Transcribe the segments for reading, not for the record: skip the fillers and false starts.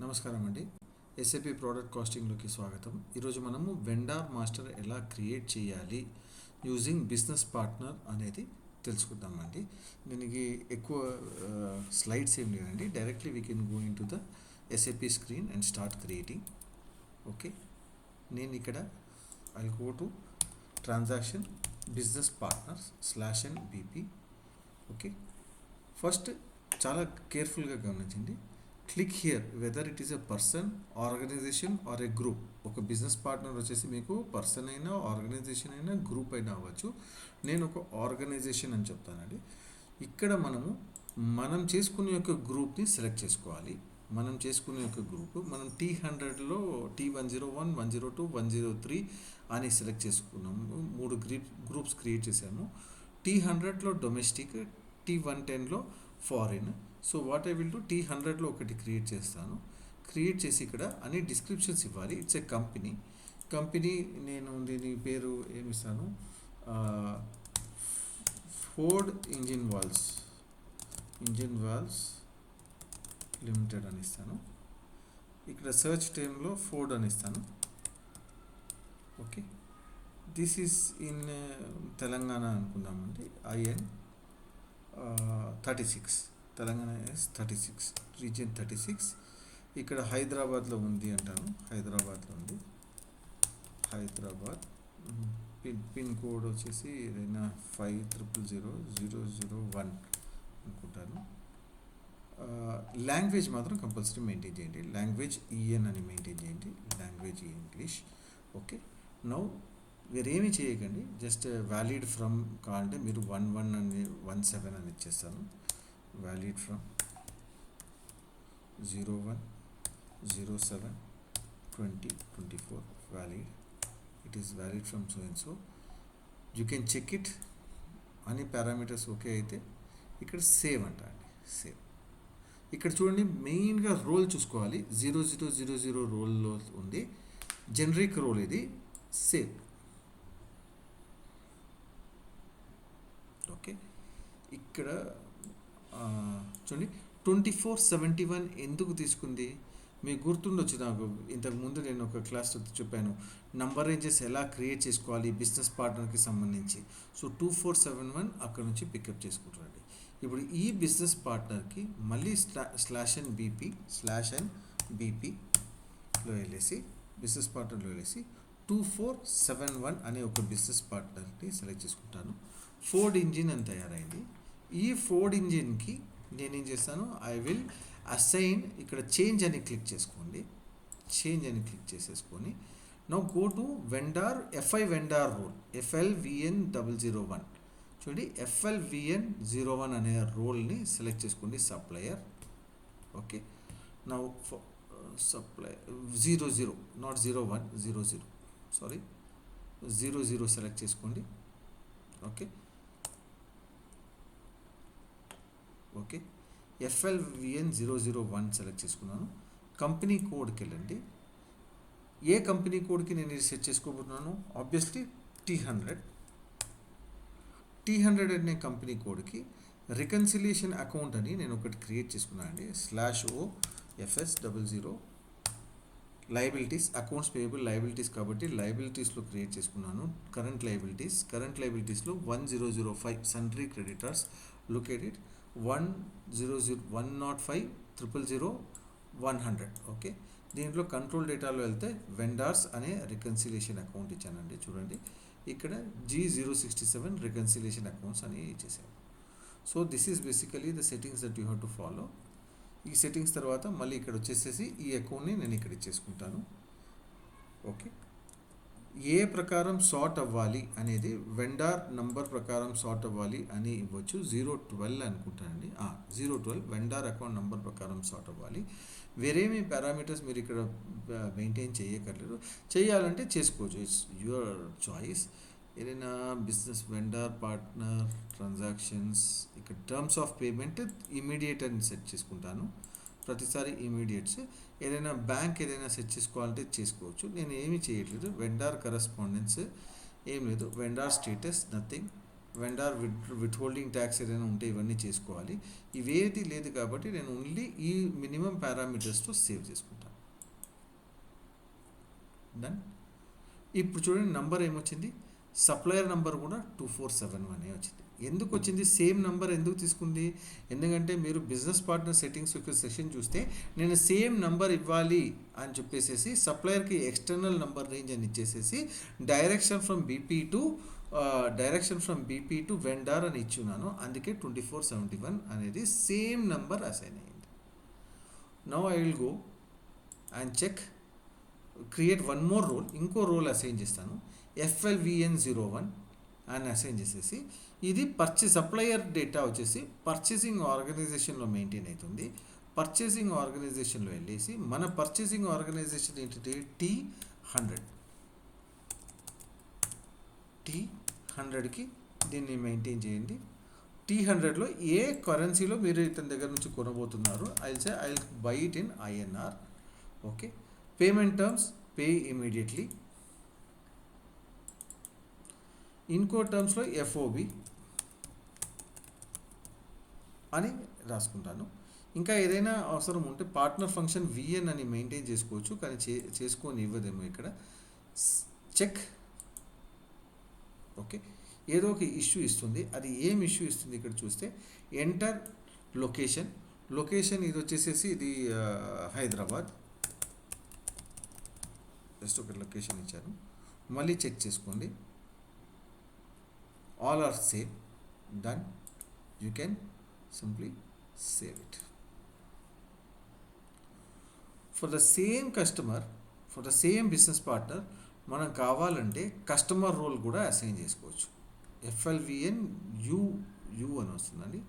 నమస్కారం అండి. SAP product కాస్టింగ్లోకి స్వాగతం. ఈరోజు మనము వెండార్ మాస్టర్ ఎలా క్రియేట్ చేయాలి యూజింగ్ బిజినెస్ పార్ట్నర్ అనేది తెలుసుకుందామండి. దీనికి ఎక్కువ స్లైడ్స్ ఏం లేదండి. Directly we can go into the SAP screen and start creating. Okay, నేను ఇక్కడ I go to transaction business partners /NBP. Okay, first చాలా కేర్ఫుల్గా గమనించండి. Click here whether it is a person, organization or a group. ఒక business partner వచ్చేసి మీకు person అయినా, organisation అయినా, గ్రూప్ అయినా అవ్వచ్చు. నేను ఒక ఆర్గనైజేషన్ అని చెప్తానండి. ఇక్కడ మనం చేసుకునే యొక్క గ్రూప్ని సెలెక్ట్ చేసుకోవాలి. మనం చేసుకునే యొక్క గ్రూప్ మనం T100లో T101, 102, 103 అని సెలెక్ట్ చేసుకున్నాము. 3 గ్రూప్స్ క్రియేట్ చేశాము. T100లో డొమెస్టిక్, T110లో foreign. So what I will do, T100లో ఒకటి క్రియేట్ చేస్తాను. క్రియేట్ చేసి ఇక్కడ అన్ని డిస్క్రిప్షన్స్ ఇవ్వాలి. ఇట్స్ ఏ కంపెనీ నేను దీని పేరు ఏమిస్తాను, ఫోర్డ్ ఇంజిన్ వాల్స్ లిమిటెడ్ అని ఇస్తాను. ఇక్కడ సెర్చ్ టైంలో ఫోర్డ్ అని ఇస్తాను. Okay, this is in Telangana అనుకుందామండి. IN 36, Telangana S36, region 36. ఇక్కడ హైదరాబాద్లో ఉంది అంటాను. హైదరాబాద్ పిన్ కోడ్ వచ్చేసి ఏదైనా 50000001 అనుకుంటాను. లాంగ్వేజ్ మాత్రం కంపల్సరీ మెయింటైన్ చేయండి. లాంగ్వేజ్ EN అని మెయింటైన్ చేయండి. Language English. ఓకే, నౌ మీరేమీ చేయకండి. జస్ట్ వ్యాలిడ్ ఫ్రమ్ కావాలంటే మీరు 11 అని 17 అని ఇచ్చేస్తాను. Valid from 01/07/2024 valid. It is valid from so and so. You can check it. అన్ని పారామీటర్స్ ఓకే అయితే ఇక్కడ సేవ్ అండి. సేవ్. ఇక్కడ చూడండి, మెయిన్గా రోల్ చూసుకోవాలి. 0000 రోల్లో ఉంది. జనరిక్ రోల్ ఇది. సేవ్. ఓకే, ఇక్కడ చూడండి 2471 ఎందుకు తీసుకుంది మీకు గుర్తుండొచ్చు. నాకు ఇంతకుముందు నేను ఒక క్లాస్ చెప్పాను, నంబర్ రేంజెస్ ఎలా క్రియేట్ చేసుకోవాలి బిజినెస్ పార్ట్నర్కి సంబంధించి. సో 2471 అక్కడ నుంచి పికప్ చేసుకుంటారండి. ఇప్పుడు ఈ బిజినెస్ పార్ట్నర్కి మళ్ళీ /NBPలో వెళ్ళేసి బిజినెస్ పార్ట్నర్లో వెళ్ళేసి 2471 అనే ఒక బిజినెస్ పార్ట్నర్ని సెలెక్ట్ చేసుకుంటాను. ఫోర్డ్ ఇంజిన్ అని తయారైంది. ఈ ఫోర్డ్ ఇంజిన్కి నేనేం చేస్తాను, ఐ విల్ అసైన్. ఇక్కడ చేంజ్ అని క్లిక్ చేసుకోండి. చేంజ్ అని క్లిక్ చేసేసుకొని now go to vendor FI vendor role FLVN001. చూడండి, FLVN01 అనే రోల్ని సెలెక్ట్ చేసుకోండి. Supplier. Okay, now supplier 00, not 01, 00, sorry 00 select చేసుకోండి. ఓకే, FLVN001 సెలెక్ట్ చేసుకున్నాను. కంపెనీ కోడ్కి వెళ్ళండి. ఏ కంపెనీ కోడ్కి నేను సెట్ చేసుకోబోతున్నాను, ఆబ్వియస్లీ T100 అనే కంపెనీ కోడ్కి రికన్సిలియేషన్ అకౌంట్ అని నేను ఒకటి క్రియేట్ చేసుకున్నాను అండి. /OFS00 liabilities, accounts payable liabilities కాబట్టి లయబిలిటీస్లో క్రియేట్ చేసుకున్నాను. కరెంట్ లయబిలిటీస్లో 1005 సన్ట్రీ క్రెడిటర్స్ లొకేటెడ్ 105,000,100. ఓకే, దీంట్లో కంట్రోల్ డేటాలో వెళ్తే వెండార్స్ అనే రికన్సిలియేషన్ అకౌంట్ ఇచ్చానండి. చూడండి, ఇక్కడ G067 రికన్సిలియేషన్ అకౌంట్స్ అని ఇచ్చేసాను. So this is basically the settings that you have to follow. ఈ సెట్టింగ్స్ తర్వాత మళ్ళీ ఇక్కడ వచ్చేసేసి ఈ అకౌంట్ని నేను ఇక్కడ ఇచ్చేసుకుంటాను. ఓకే, ఏ ప్రకారం సార్ట్ అవ్వాలి అనేది వెండార్ నంబర్ ప్రకారం సార్ట్ అవ్వాలి అని ఇవ్వచ్చు. 012 అనుకుంటానండి. 012 వెండార్ అకౌంట్ నంబర్ ప్రకారం సార్ట్ అవ్వాలి. వేరేమి పారామీటర్స్ మీరు ఇక్కడ మెయింటైన్ చేయక్కర్లేదు. చేయాలంటే చేసుకోవచ్చు, ఇట్స్ యువర్ చాయిస్. ఏదైనా బిజినెస్ వెండార్ పార్ట్నర్ ట్రాన్సాక్షన్స్, ఇక్కడ టర్మ్స్ ఆఫ్ పేమెంట్ ఇమీడియట్ అని సెట్ చేసుకుంటాను. ప్రతిసారి ఇమీడియట్స్. ఏదైనా బ్యాంక్ ఏదైనా సెట్ చేసుకోవాలంటే చేసుకోవచ్చు. నేను ఏమీ చేయట్లేదు. వెండార్ కరెస్పాండెన్స్ ఏం లేదు. Vendor status nothing. Vendor with holding tax ఏదైనా ఉంటే ఇవన్నీ చేసుకోవాలి. ఇవేది లేదు కాబట్టి నేను ఓన్లీ ఈ మినిమం పారామీటర్స్తో సేవ్ చేసుకుంటాను. డన్. ఇప్పుడు చూడండి నంబర్ ఏమొచ్చింది, సప్లయర్ నంబర్ కూడా 2471 వచ్చింది. ఎందుకు వచ్చింది, సేమ్ నంబర్ ఎందుకు తీసుకుంది, ఎందుకంటే మీరు బిజినెస్ పార్ట్నర్ సెట్టింగ్స్ యొక్క సెషన్ చూస్తే నేను సేమ్ నంబర్ ఇవ్వాలి అని చెప్పేసి సప్లయర్కి ఎక్స్టర్నల్ నంబర్ రేంజ్ అని ఇచ్చేసేసి direction from BP to vendor అని ఇచ్చున్నాను. అందుకే 2471 అనేది సేమ్ నంబర్ అసైన్ అయ్యింది. Now I will go and check create one more role, ఇంకో రోల్ అసైన్ చేస్తాను, FLVN01 అని అసైన్ చేసేసి ఇది సప్లయర్ డేటా వచ్చేసి పర్చేసింగ్ ఆర్గనైజేషన్లో మెయింటైన్ అవుతుంది. పర్చేసింగ్ ఆర్గనైజేషన్లో వెళ్ళేసి మన పర్చేసింగ్ ఆర్గనైజేషన్ ఏంటంటే T100కి దీన్ని మెయింటైన్ చేయండి. T100లో ఏ కరెన్సీలో మీరు ఇతని దగ్గర నుంచి కొనబోతున్నారు, I will buy it in INR. Okay, payment terms pay immediately. ఇన్కో టర్మ్స్లో FOB అని రాసుకుంటాను. ఇంకా ఏదైనా అవసరం ఉంటే పార్ట్నర్ ఫంక్షన్ VN అని మెయింటైన్ చేసుకోవచ్చు, కానీ చేసుకొని ఇవ్వదేమో ఇక్కడ. చెక్. ఓకే, ఏదో ఒక ఇష్యూ ఇస్తుంది, అది ఏం ఇష్యూ ఇస్తుంది ఇక్కడ చూస్తే ఎంటర్ లొకేషన్ ఇది వచ్చేసేసి ఇది హైదరాబాద్. జస్ట్ ఒక లొకేషన్ ఇచ్చాను, మళ్ళీ చెక్ చేసుకోండి. All are save. Done. You can simply save it. For the same customer, for the same business partner మనం కావాలంటే కస్టమర్ రోల్ కూడా అసైన్ చేసుకోవచ్చు. FLVNU అని వస్తుందండి,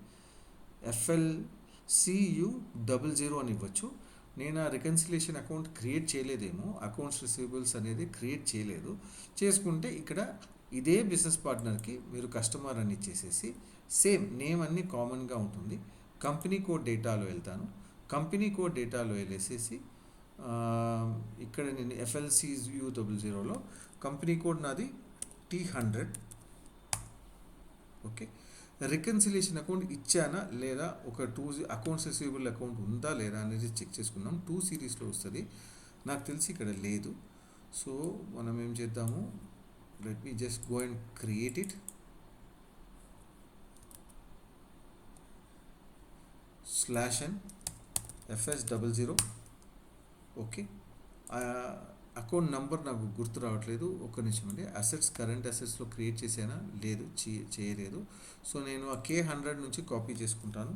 FLCU00 అని ఇవ్వచ్చు. నేను ఆ రికన్సిలేషన్ అకౌంట్ క్రియేట్ చేయలేదేమో, అకౌంట్స్ రిసీవబుల్స్ అనేది క్రియేట్ చేయలేదు. చేసుకుంటే ఇక్కడ ఇదే బిజినెస్ పార్ట్నర్కి మీరు కస్టమర్ అని ఇచ్చేసేసి సేమ్ నేమ్ అన్నీ కామన్గా ఉంటుంది. కంపెనీ కోడ్ డేటాలో వెళ్తాను, కంపెనీ కోడ్ డేటాలో వెళ్ళేసేసి ఇక్కడ నేను FLCU00లో కంపెనీ కోడ్ నాది T100. ఓకే, రికన్సిలేషన్ అకౌంట్ ఇచ్చానా లేదా, ఒక అకౌంట్స్ రిసీవబుల్ అకౌంట్ ఉందా లేదా అనేది చెక్ చేసుకుందాం. 2 సిరీస్లో వస్తుంది, నాకు తెలిసి ఇక్కడ లేదు. సో మనం ఏం చేద్దాము, let me just go and create it. /n FS00. Okay, account number నాకు గుర్తు రావట్లేదు, ఒక్క నిమిషం అండి. అసెట్స్, కరెంట్ అసెట్స్లో క్రియేట్ చేసానా, లేదు, చేయలేదు. సో నేను ఆ K100 నుంచి కాపీ చేసుకుంటాను.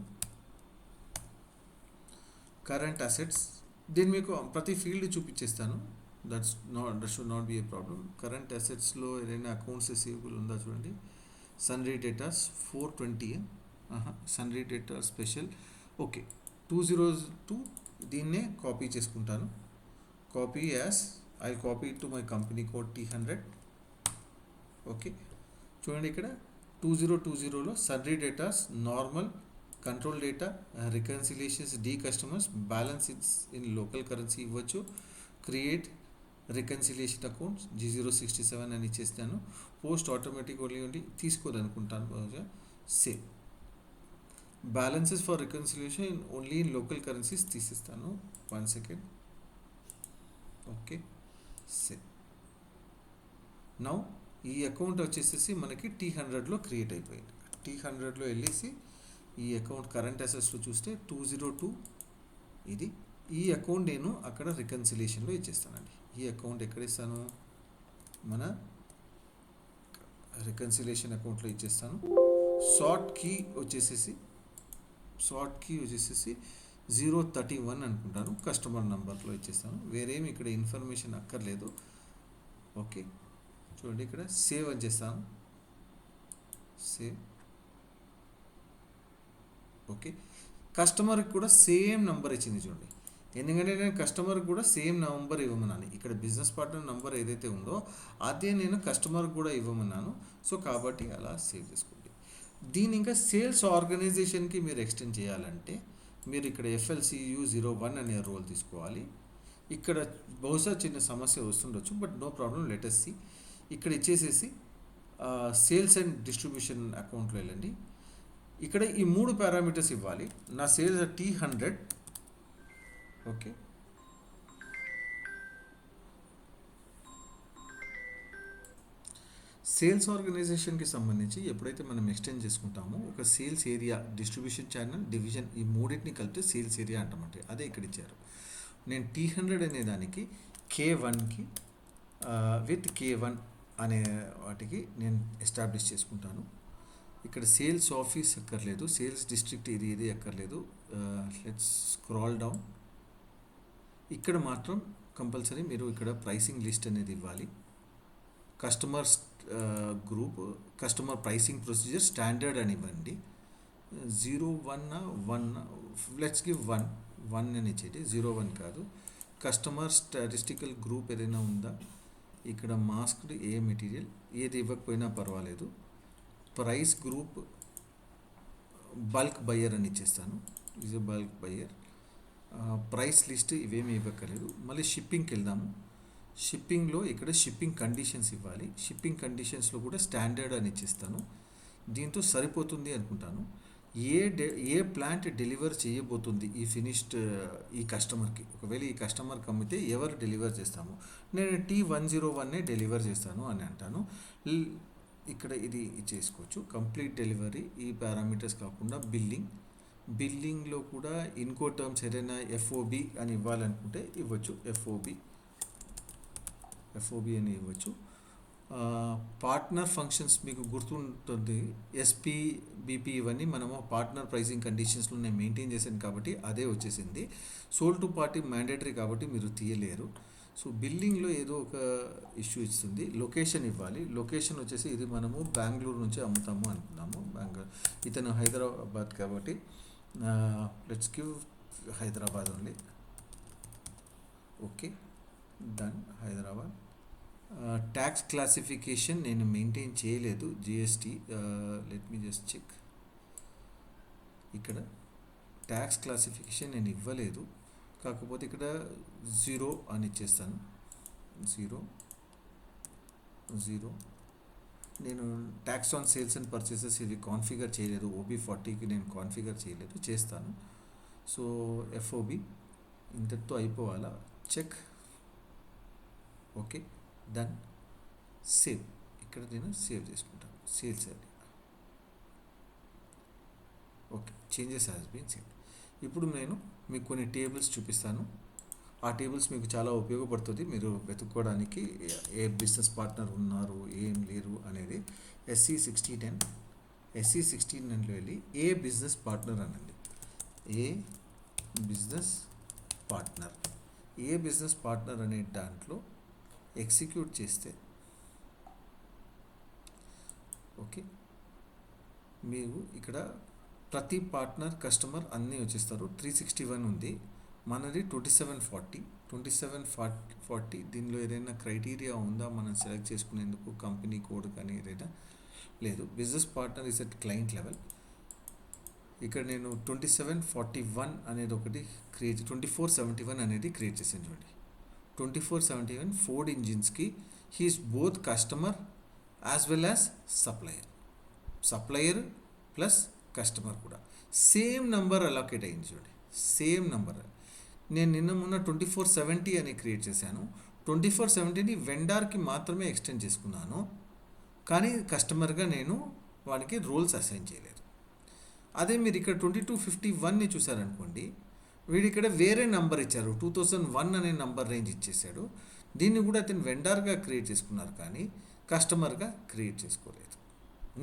కరెంట్ అసెట్స్, దీన్ని మీకు ప్రతి ఫీల్డ్ చూపించేస్తాను. That should not be a problem. Current అసెట్స్లో ఏదైనా అకౌంట్స్ రిసీవబుల్ ఉందా చూడండి. Sundry datas 420, sundry data special. Okay, 202 దీన్నే కాపీ చేసుకుంటాను. Copy as I copy to my company code T100. Okay, చూడండి ఇక్కడ 2020లో sundry datas, normal, control data, reconciliations, D customers, balance in local currency ఇవ్వచ్చు. Create reconciliation accounts G067 అని ఇచ్చేస్తాను. Post automatic only తీసుకోదనుకుంటాను బహుశా. Save. Balances for reconciliation only in local currencies తీసేస్తాను. 1 second. Okay, save. Now ఈ account వచ్చేసేసి మనకి T100లో create అయిపోయింది. T100లో వెళ్ళేసి ఈ అకౌంట్ కరెంట్ అసెట్స్లో చూస్తే 202 ఇది. ఈ అకౌంట్ నేను అక్కడ రికన్సిలేషన్లో ఇచ్చేస్తానండి. ఈ అకౌంట్ ఎక్కడ ఇస్తాను, మన రికన్సిలేషన్ అకౌంట్లో ఇచ్చేస్తాను. షార్ట్ కీ వచ్చేసేసి 031 అనుకుంటాను, కస్టమర్ నెంబర్లో ఇచ్చేస్తాను. వేరేమి ఇక్కడ ఇన్ఫర్మేషన్ అక్కర్లేదు. ఓకే, చూడండి ఇక్కడ సేవ్ అని చేస్తాను. సేవ్. ఓకే, కస్టమర్కి కూడా సేమ్ నెంబర్ ఇచ్చింది చూడండి. ఎందుకంటే నేను కస్టమర్కి కూడా సేమ్ నెంబర్ ఇవ్వమన్నాను. ఇక్కడ బిజినెస్ పార్ట్నర్ నెంబర్ ఏదైతే ఉందో అదే నేను కస్టమర్కి కూడా ఇవ్వమన్నాను. సో కాబట్టి అలా సేవ్ చేసుకోండి. దీని ఇంకా సేల్స్ ఆర్గనైజేషన్కి మీరు ఎక్స్టెండ్ చేయాలంటే మీరు ఇక్కడ FLCU01 అనే రోల్ తీసుకోవాలి. ఇక్కడ బహుశా చిన్న సమస్య వస్తుండొచ్చు, but no problem, let us see. ఇక్కడ ఇచ్చేసేసి సేల్స్ అండ్ డిస్ట్రిబ్యూషన్ అకౌంట్లో వెళ్ళండి. ఇక్కడ ఈ 3 పారామీటర్స్ ఇవ్వాలి. నా సేల్స్ T100. ఓకే, సేల్స్ ఆర్గనైజేషన్కి సంబంధించి ఎప్పుడైతే మనం ఎక్స్టెండ్ చేసుకుంటామో ఒక sales area, distribution channel, division, ఈ మూడింటిని కలిపితే సేల్స్ ఏరియా అంటామంటే అదే ఇక్కడ ఇచ్చారు. నేను T100 అనే దానికి K1కి విత్ K1 అనే వాటికి నేను ఎస్టాబ్లిష్ చేసుకుంటాను. ఇక్కడ సేల్స్ ఆఫీస్ ఎక్కర్లేదు, సేల్స్ డిస్ట్రిక్ట్ ఏది ఎక్కర్లేదు. Let's scroll down. ఇక్కడ మాత్రం కంపల్సరీ మీరు ఇక్కడ ప్రైసింగ్ లిస్ట్ అనేది ఇవ్వాలి. Customers group, customer pricing procedure standard అని ఇవ్వండి. 01 1, లెట్స్ గివ్ 1 అని ఇచ్చేది, 01 కాదు. కస్టమర్ స్టాటిస్టికల్ గ్రూప్ ఏదైనా ఉందా, ఇక్కడ మాస్క్డ్ ఏ మెటీరియల్, ఏది ఇవ్వకపోయినా పర్వాలేదు. ప్రైస్ గ్రూప్ బల్క్ బయ్యర్ అని ఇచ్చేస్తాను, is a bulk buyer. Price list ఇవేమీ ఇవ్వక్కర్లేదు. మళ్ళీ షిప్పింగ్కి వెళ్దాము. షిప్పింగ్లో ఇక్కడ షిప్పింగ్ కండిషన్స్ ఇవ్వాలి. షిప్పింగ్ కండిషన్స్లో కూడా స్టాండర్డ్ అని ఇచ్చేస్తాను. దీంతో సరిపోతుంది అనుకుంటాను. ఏ ప్లాంట్ డెలివర్ చేయబోతుంది ఈ ఫినిష్డ్ ఈ కస్టమర్కి, ఒకవేళ ఈ కస్టమర్కి అమ్మితే ఎవరు డెలివర్ చేస్తాము, నేను T101 డెలివర్ చేస్తాను అని అంటాను. ఇక్కడ ఇది చేసుకోవచ్చు. కంప్లీట్ డెలివరీ, ఈ పారామీటర్స్ కాకుండా బిల్లింగ్లో కూడా ఇన్కో టర్మ్స్ ఏదైనా FOB అని ఇవ్వాలనుకుంటే ఇవ్వచ్చు. FOB అని ఇవ్వచ్చు. పార్ట్నర్ ఫంక్షన్స్ మీకు గుర్తుంటుంది, SP, BP ఇవన్నీ మనము పార్ట్నర్ ప్రైసింగ్ కండిషన్స్లో నేను మెయింటైన్ చేశాను కాబట్టి అదే వచ్చేసింది. సోల్ టు పార్టీ మ్యాండేటరీ కాబట్టి మీరు తీయలేరు. సో బిల్లింగ్లో ఏదో ఒక ఇష్యూ ఇస్తుంది. లొకేషన్ ఇవ్వాలి. లొకేషన్ వచ్చేసి ఇది మనము బెంగళూరు నుంచి అమ్ముతాము అనుకున్నాము. ఇతను హైదరాబాద్ కాబట్టి let's give Hyderabad only. Okay, done. Hyderabad. Tax classification నేను మెయింటైన్ చేయలేదు, GST. Let me just check. ఇక్కడ ట్యాక్స్ క్లాసిఫికేషన్ నేను ఇవ్వలేదు, కాకపోతే ఇక్కడ 0 అని ఇచ్చేస్తాను. 0. నేను tax on sales and purchases ఇవి కాన్ఫిగర్ చేయలేదు. OB40కి నేను కాన్ఫిగర్ చేయలేదు, చేస్తాను. సో FOB ఇంతటితో అయిపోవాలా. చెక్. Okay, done. సేవ్. ఇక్కడ నేను సేవ్ చేసుకుంటాను. సేల్స్ అది. Okay, changes has been save. ఇప్పుడు నేను మీకు కొన్ని టేబుల్స్ చూపిస్తాను. ఆ టేబుల్స్ మీకు చాలా ఉపయోగపడుతుంది మీరు వెతుక్కోవడానికి, ఏ బిజినెస్ పార్ట్నర్ ఉన్నారు, ఏం లేరు అనేది. SC1610లో వెళ్ళి ఏ బిజినెస్ పార్ట్నర్ అనండి. ఏ బిజినెస్ పార్ట్నర్ అనే దాంట్లో ఎగ్జిక్యూట్ చేస్తే ఓకే, మీరు ఇక్కడ ప్రతి పార్ట్నర్, కస్టమర్ అన్నీ వచ్చేస్తారు. 361 ఉంది. మనది 2740. దీనిలో ఏదైనా క్రైటీరియా ఉందా మనం సెలెక్ట్ చేసుకునేందుకు, కంపెనీ కోడ్ కానీ ఏదైనా లేదు. Business partner is at client level. ఇక్కడ నేను 2741 అనేది ఒకటి 2471 అనేది క్రియేట్ చేసాను. చూడండి, 2471 ఫోర్డ్ ఇంజిన్స్కి he is both customer as well as supplier plus customer కూడా సేమ్ నంబర్ అలొకేట్ అయింది. చూడండి, సేమ్ నంబర్. నేను నిన్న మొన్న 2470 అని క్రియేట్ చేశాను. 2470ని వెండార్కి మాత్రమే ఎక్స్టెండ్ చేసుకున్నాను, కానీ కస్టమర్గా నేను వానికి రోల్స్ అసైన్ చేయలేదు. అదే మీరు ఇక్కడ 2251ని చూసారనుకోండి, వీడు ఇక్కడ వేరే నంబర్ ఇచ్చారు, 2001 అనే నంబర్ రేంజ్ ఇచ్చేసాడు. దీన్ని కూడా అతను వెండార్గా క్రియేట్ చేసుకున్నారు, కానీ కస్టమర్గా క్రియేట్ చేసుకోలేదు.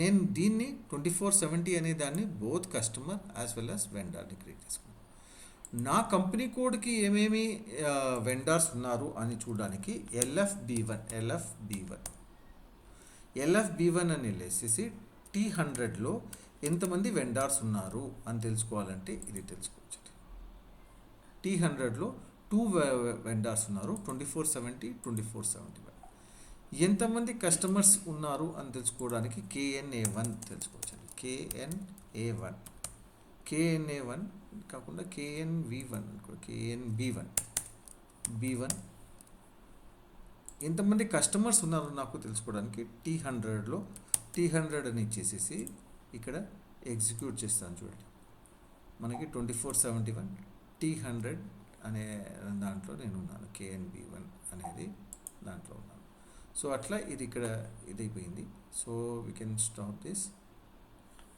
నేను దీన్ని 2470 అనే దాన్ని both customer as well as వెండార్ని క్రియేట్ చేసుకున్నాను. నా కంపెనీ కోడ్కి ఏమేమి వెండార్స్ ఉన్నారు అని చూడడానికి LFB1 అని వెళ్ళేసేసి T100లో ఎంతమంది వెండార్స్ ఉన్నారు అని తెలుసుకోవాలంటే ఇది తెలుసుకోవచ్చు. T100లో 2 వెండార్స్ ఉన్నారు, 2471. ఎంతమంది కస్టమర్స్ ఉన్నారు అని తెలుసుకోవడానికి KNA1 తెలుసుకోవచ్చు. KNA1 కాకుండా KNV1 KNB1 ఎంతమంది కస్టమర్స్ ఉన్నారో నాకు తెలుసుకోవడానికి T100లో T100 అని ఇచ్చేసేసి ఇక్కడ ఎగ్జిక్యూట్ చేస్తాను చూడండి. మనకి 2471 T100 అనే దాంట్లో నేను ఉన్నాను, KNB1 అనేది దాంట్లో ఉన్నాను. సో అట్లా ఇది ఇక్కడ ఇదైపోయింది. So we can stop this.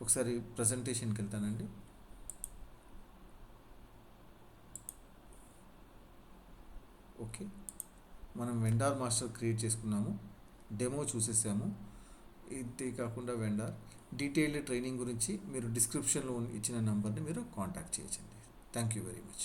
ఒకసారి ప్రజెంటేషన్కి వెళ్తానండి. ఓకే, మనం వెండార్ మాస్టర్ క్రియేట్ చేసుకున్నాము, డెమో చూసేసాము. ఇది కాకుండా వెండార్ డీటెయిల్డ్ ట్రైనింగ్ గురించి మీరు డిస్క్రిప్షన్లో ఇచ్చిన నెంబర్ని మీరు కాంటాక్ట్ చేయొచ్చండి. Thank you very much.